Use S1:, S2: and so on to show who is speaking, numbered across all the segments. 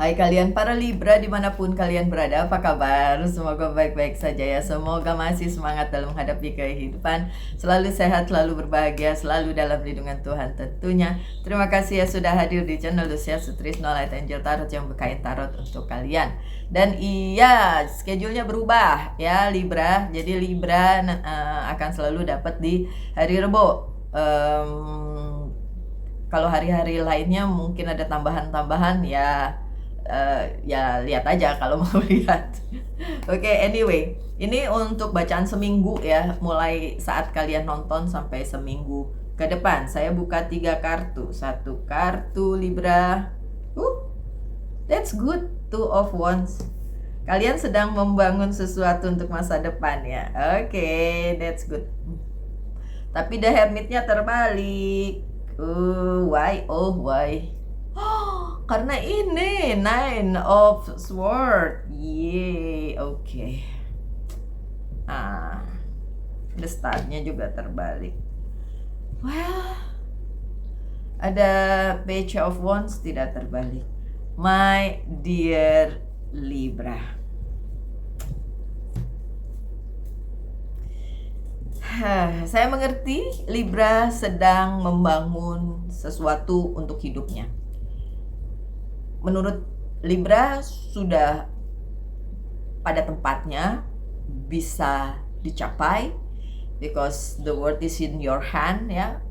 S1: Hai kalian para Libra dimanapun kalian berada, apa kabar? Semoga baik-baik saja ya. Semoga masih semangat dalam menghadapi kehidupan, selalu sehat, selalu berbahagia, selalu dalam lindungan Tuhan tentunya. Terima kasih ya sudah hadir di channel Lucia Sutrisno Light Angel Tarot yang berkain tarot untuk kalian. Dan iya, schedule-nya berubah ya Libra. Jadi Libra akan selalu dapat di hari Rebo. Kalau hari-hari lainnya mungkin ada tambahan-tambahan ya. Ya lihat aja kalau mau lihat. Oke, anyway, ini untuk bacaan seminggu ya, mulai saat kalian nonton sampai seminggu ke depan. Saya buka 3 kartu. 1 kartu Libra. That's good. 2 of Wands. Kalian sedang membangun sesuatu untuk masa depan ya. Oke, that's good. Tapi The Hermit-nya terbalik. Why? Why? Karena ini 9 of Swords. Yeay, oke. The Star-nya juga terbalik. Well, ada Page of Wands tidak terbalik. My dear Libra. Saya mengerti Libra sedang membangun sesuatu untuk hidupnya. Menurut Libra sudah pada tempatnya, bisa dicapai, because the world is in your hand ya.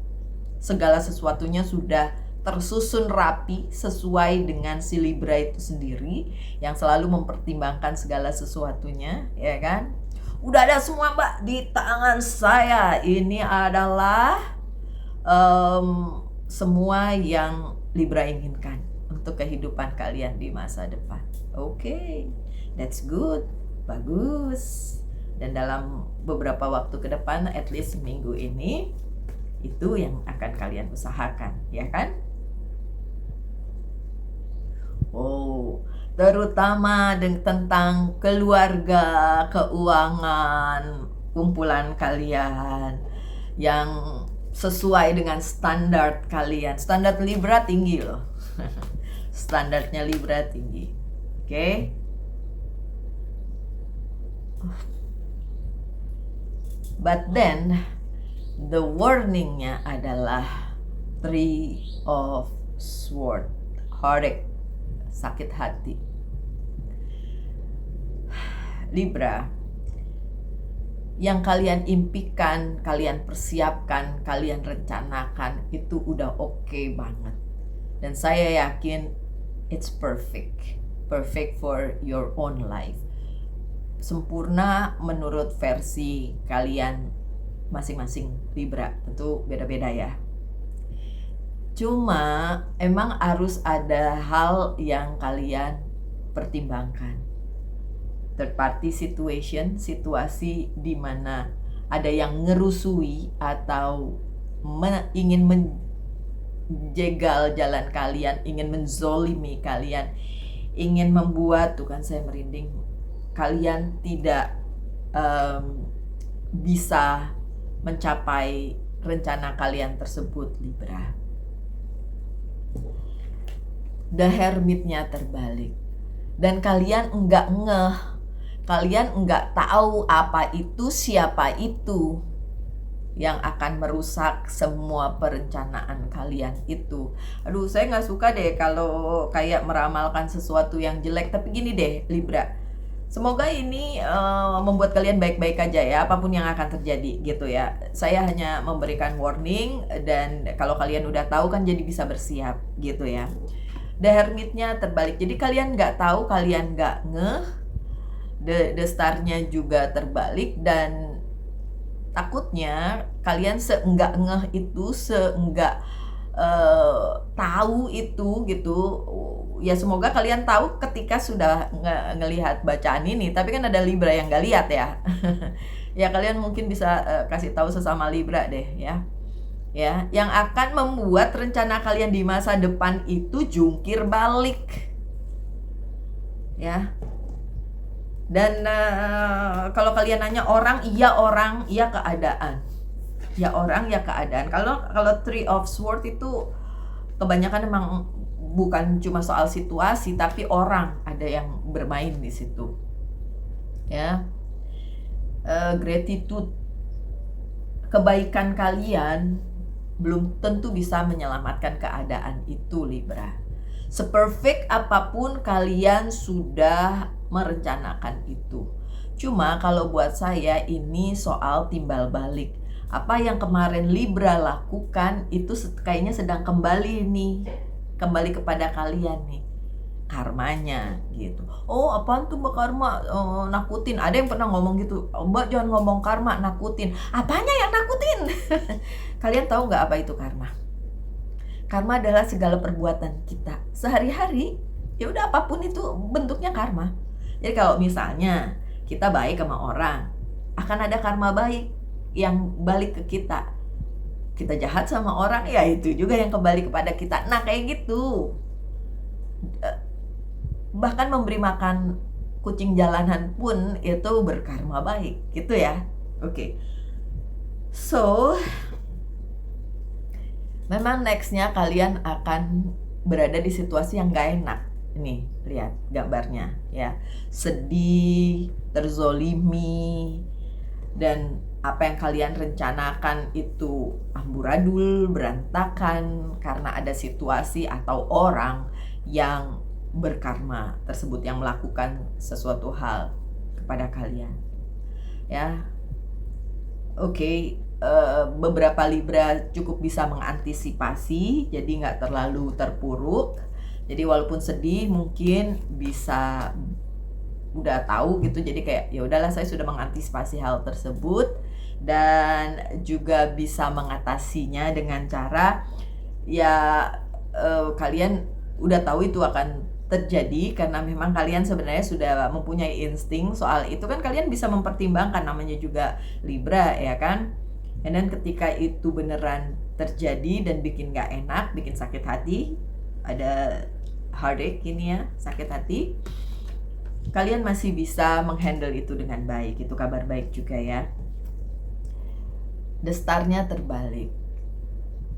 S1: Segala sesuatunya sudah tersusun rapi sesuai dengan si Libra itu sendiri yang selalu mempertimbangkan segala sesuatunya, ya kan? Udah ada semua Mbak di tangan saya. Ini adalah semua yang Libra inginkan untuk kehidupan kalian di masa depan. Oke, that's good, bagus. Dan dalam beberapa waktu ke depan, at least minggu ini, itu yang akan kalian usahakan, ya kan? Terutama tentang keluarga, keuangan, kumpulan kalian yang sesuai dengan standar kalian. Standar Libra tinggi loh. Standarnya Libra tinggi. Oke. But then the warningnya adalah 3 of Swords. Heartache, sakit hati. Libra, yang kalian impikan, kalian persiapkan, kalian rencanakan itu udah oke banget. Dan saya yakin it's perfect for your own life. Sempurna menurut versi kalian masing-masing Libra, tentu beda-beda ya. Cuma emang harus ada hal yang kalian pertimbangkan. Third party situation, situasi di mana ada yang ngerusui atau ingin menjegal jalan kalian, ingin menzolimi kalian, ingin membuat, tuh kan saya merinding, kalian tidak bisa mencapai rencana kalian tersebut, Libra. The Hermit-nya terbalik. Dan kalian enggak ngeh, kalian enggak tahu apa itu, siapa itu yang akan merusak semua perencanaan kalian itu. Aduh, saya nggak suka deh kalau kayak meramalkan sesuatu yang jelek. Tapi gini deh, Libra, semoga ini membuat kalian baik-baik aja ya, apapun yang akan terjadi gitu ya. Saya hanya memberikan warning, dan kalau kalian udah tahu kan jadi bisa bersiap gitu ya. The Hermit-nya terbalik, jadi kalian nggak tahu, kalian nggak ngeh. The Star-nya juga terbalik, dan takutnya kalian seenggak ngeh itu, seenggak tahu itu gitu ya. Semoga kalian tahu ketika sudah ngelihat bacaan ini, tapi kan ada Libra yang nggak lihat ya. Ya kalian mungkin bisa kasih tahu sesama Libra deh ya, yang akan membuat rencana kalian di masa depan itu jungkir balik ya. Dan kalau kalian nanya orang iya keadaan. Ya orang ya keadaan. Kalau 3 of Swords itu kebanyakan emang bukan cuma soal situasi, tapi orang ada yang bermain di situ. Ya, gratitude, kebaikan kalian belum tentu bisa menyelamatkan keadaan itu, Libra. Seperfect apapun kalian sudah merencanakan itu. Cuma kalau buat saya ini soal timbal balik. Apa yang kemarin Libra lakukan itu kayaknya sedang kembali nih. Kembali kepada kalian nih. Karmanya gitu. Oh, apaan tuh Mbak karma? Nakutin. Ada yang pernah ngomong gitu, Mbak jangan ngomong karma, nakutin. Apanya yang nakutin? Kalian tahu nggak apa itu karma? Karma adalah segala perbuatan kita sehari-hari. Ya udah, apapun itu bentuknya karma. Jadi kalau misalnya kita baik sama orang, akan ada karma baik yang balik ke kita. Kita jahat sama orang, ya itu juga yang kembali kepada kita. Nah kayak gitu. Bahkan memberi makan kucing jalanan pun itu berkarma baik, gitu ya. Oke. So, memang nextnya kalian akan berada di situasi yang gak enak. Ini, lihat gambarnya ya. Sedih, terzolimi, dan apa yang kalian rencanakan itu amburadul, berantakan karena ada situasi atau orang yang berkarma tersebut yang melakukan sesuatu hal kepada kalian. Ya. Oke. Beberapa Libra cukup bisa mengantisipasi, jadi nggak terlalu terpuruk. Jadi walaupun sedih mungkin bisa udah tahu gitu, jadi kayak ya udahlah saya sudah mengantisipasi hal tersebut, dan juga bisa mengatasinya dengan cara ya kalian udah tahu itu akan terjadi karena memang kalian sebenarnya sudah mempunyai insting soal itu kan, kalian bisa mempertimbangkan, namanya juga Libra ya kan. Dan ketika itu beneran terjadi dan bikin gak enak, bikin sakit hati, ada heartache ini ya, sakit hati, kalian masih bisa menghandle itu dengan baik. Itu kabar baik juga ya. The star-nya terbalik.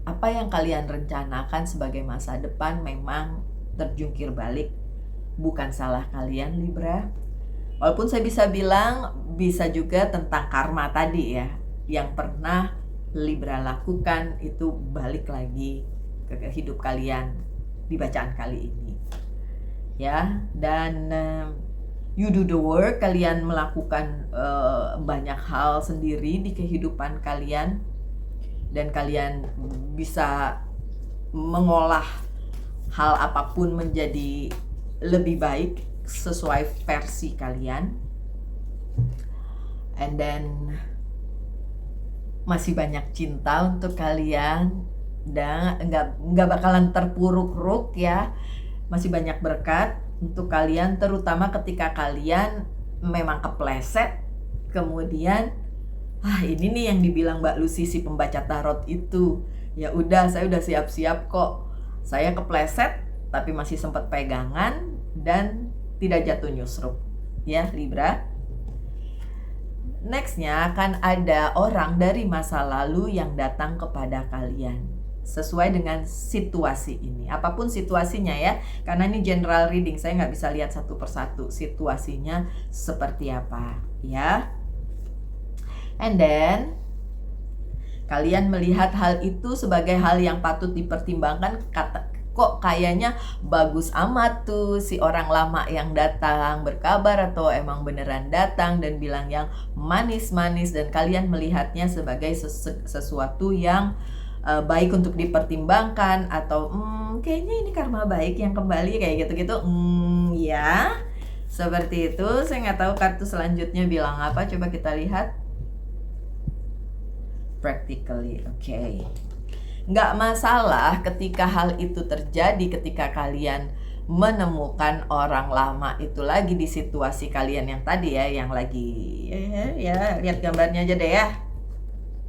S1: Apa yang kalian rencanakan sebagai masa depan memang terjungkir balik. Bukan salah kalian Libra. Walaupun saya bisa bilang bisa juga tentang karma tadi ya, yang pernah Libra lakukan itu balik lagi ke hidup kalian di bacaan kali ini ya. Dan you do the work, kalian melakukan banyak hal sendiri di kehidupan kalian, dan kalian bisa mengolah hal apapun menjadi lebih baik sesuai versi kalian. And then masih banyak cinta untuk kalian, dan nggak bakalan terpuruk-ruk ya. Masih banyak berkat untuk kalian, terutama ketika kalian memang kepleset, kemudian ini nih yang dibilang Mbak Lucy si pembaca tarot itu, ya udah saya udah siap-siap kok, saya kepleset tapi masih sempat pegangan dan tidak jatuh nyusruk ya Libra. Nextnya akan ada orang dari masa lalu yang datang kepada kalian sesuai dengan situasi ini, apapun situasinya ya, karena ini general reading, saya nggak bisa lihat satu persatu situasinya seperti apa ya. And then kalian melihat hal itu sebagai hal yang patut dipertimbangkan. Kok kayaknya bagus amat tuh si orang lama yang datang berkabar, atau emang beneran datang dan bilang yang manis-manis, dan kalian melihatnya sebagai sesuatu yang baik untuk dipertimbangkan, atau kayaknya ini karma baik yang kembali kayak gitu-gitu. Ya seperti itu. Saya nggak tahu kartu selanjutnya bilang apa, coba kita lihat. Practically, okay. Nggak masalah ketika hal itu terjadi, ketika kalian menemukan orang lama itu lagi di situasi kalian yang tadi ya, yang lagi ya lihat gambarnya aja deh ya.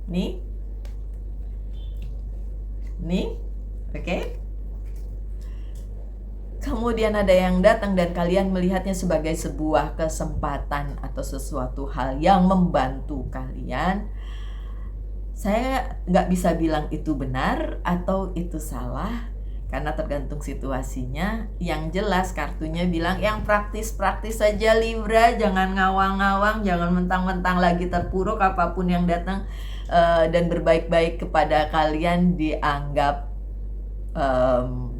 S1: Nih, oke. Kemudian ada yang datang dan kalian melihatnya sebagai sebuah kesempatan atau sesuatu hal yang membantu kalian. Saya nggak bisa bilang itu benar atau itu salah, karena tergantung situasinya. Yang jelas kartunya bilang yang praktis-praktis saja Libra, jangan ngawang-ngawang, jangan mentang-mentang lagi terpuruk, apapun yang datang dan berbaik-baik kepada kalian dianggap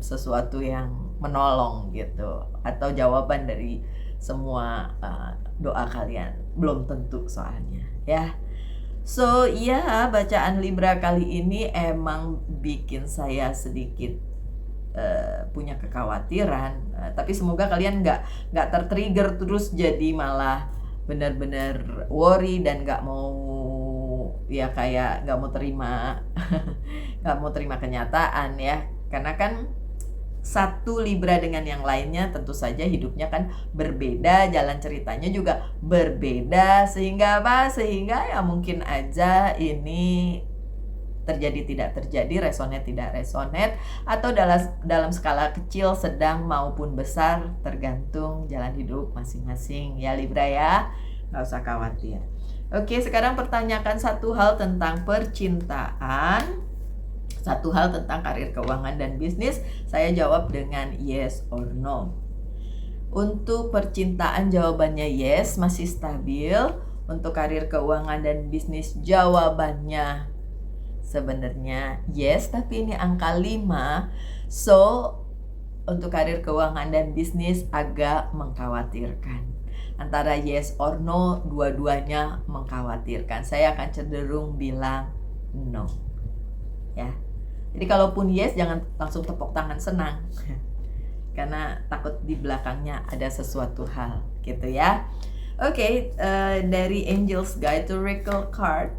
S1: sesuatu yang menolong gitu, atau jawaban dari semua doa kalian. Belum tentu soalnya ya. So ya, bacaan Libra kali ini emang bikin saya sedikit punya kekhawatiran, tapi semoga kalian nggak tertrigger terus jadi malah benar-benar worry dan nggak mau, ya kayak nggak mau terima nggak mau terima kenyataan ya. Karena kan satu Libra dengan yang lainnya tentu saja hidupnya kan berbeda, jalan ceritanya juga berbeda, sehingga apa? Sehingga ya mungkin aja ini terjadi tidak terjadi, resonate tidak resonate, atau dalam skala kecil, sedang maupun besar, tergantung jalan hidup masing-masing ya Libra ya, nggak usah khawatir. Oke, sekarang pertanyakan satu hal tentang percintaan, satu hal tentang karir, keuangan, dan bisnis. Saya jawab dengan yes or no. Untuk percintaan jawabannya yes, masih stabil. Untuk karir, keuangan, dan bisnis jawabannya sebenarnya yes, tapi ini angka 5. So, untuk karir, keuangan, dan bisnis agak mengkhawatirkan. Antara yes or no, dua-duanya mengkhawatirkan. Saya akan cenderung bilang no ya. Jadi kalaupun yes, jangan langsung tepuk tangan senang karena takut di belakangnya ada sesuatu hal gitu ya. Oke, dari Angel's Guide to Oracle Card,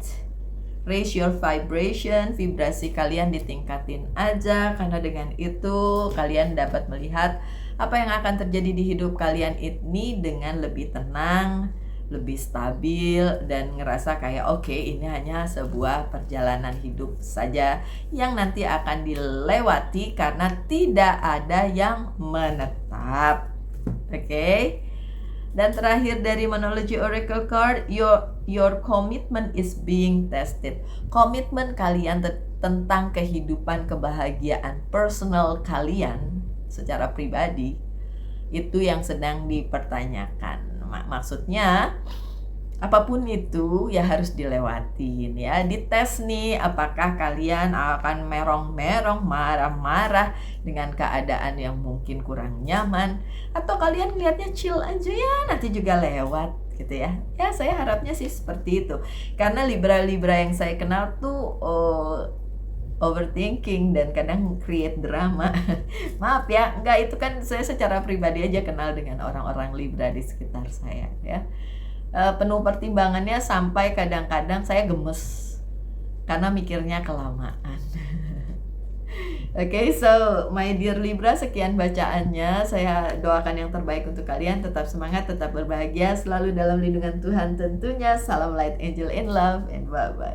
S1: raise your vibration, vibrasi kalian ditingkatin aja, karena dengan itu kalian dapat melihat apa yang akan terjadi di hidup kalian ini dengan lebih tenang, lebih stabil, dan ngerasa kayak oke, ini hanya sebuah perjalanan hidup saja yang nanti akan dilewati karena tidak ada yang menetap. Oke. Dan terakhir dari Monology Oracle Card, your commitment is being tested. Komitmen kalian tentang kehidupan kebahagiaan personal kalian secara pribadi itu yang sedang dipertanyakan. Maksudnya apapun itu ya harus dilewatin ya, dites nih apakah kalian akan merong-merong, marah-marah dengan keadaan yang mungkin kurang nyaman, atau kalian lihatnya chill aja ya nanti juga lewat gitu ya. Ya saya harapnya sih seperti itu, karena Libra-Libra yang saya kenal tuh overthinking dan kadang create drama. Maaf ya, enggak, itu kan saya secara pribadi aja kenal dengan orang-orang Libra di sekitar saya ya. Penuh pertimbangannya sampai kadang-kadang saya gemes karena mikirnya kelamaan. Oke, so my dear Libra, sekian bacaannya. Saya doakan yang terbaik untuk kalian. Tetap semangat, tetap berbahagia, selalu dalam lindungan Tuhan tentunya. Salam Light Angel in Love, and bye-bye.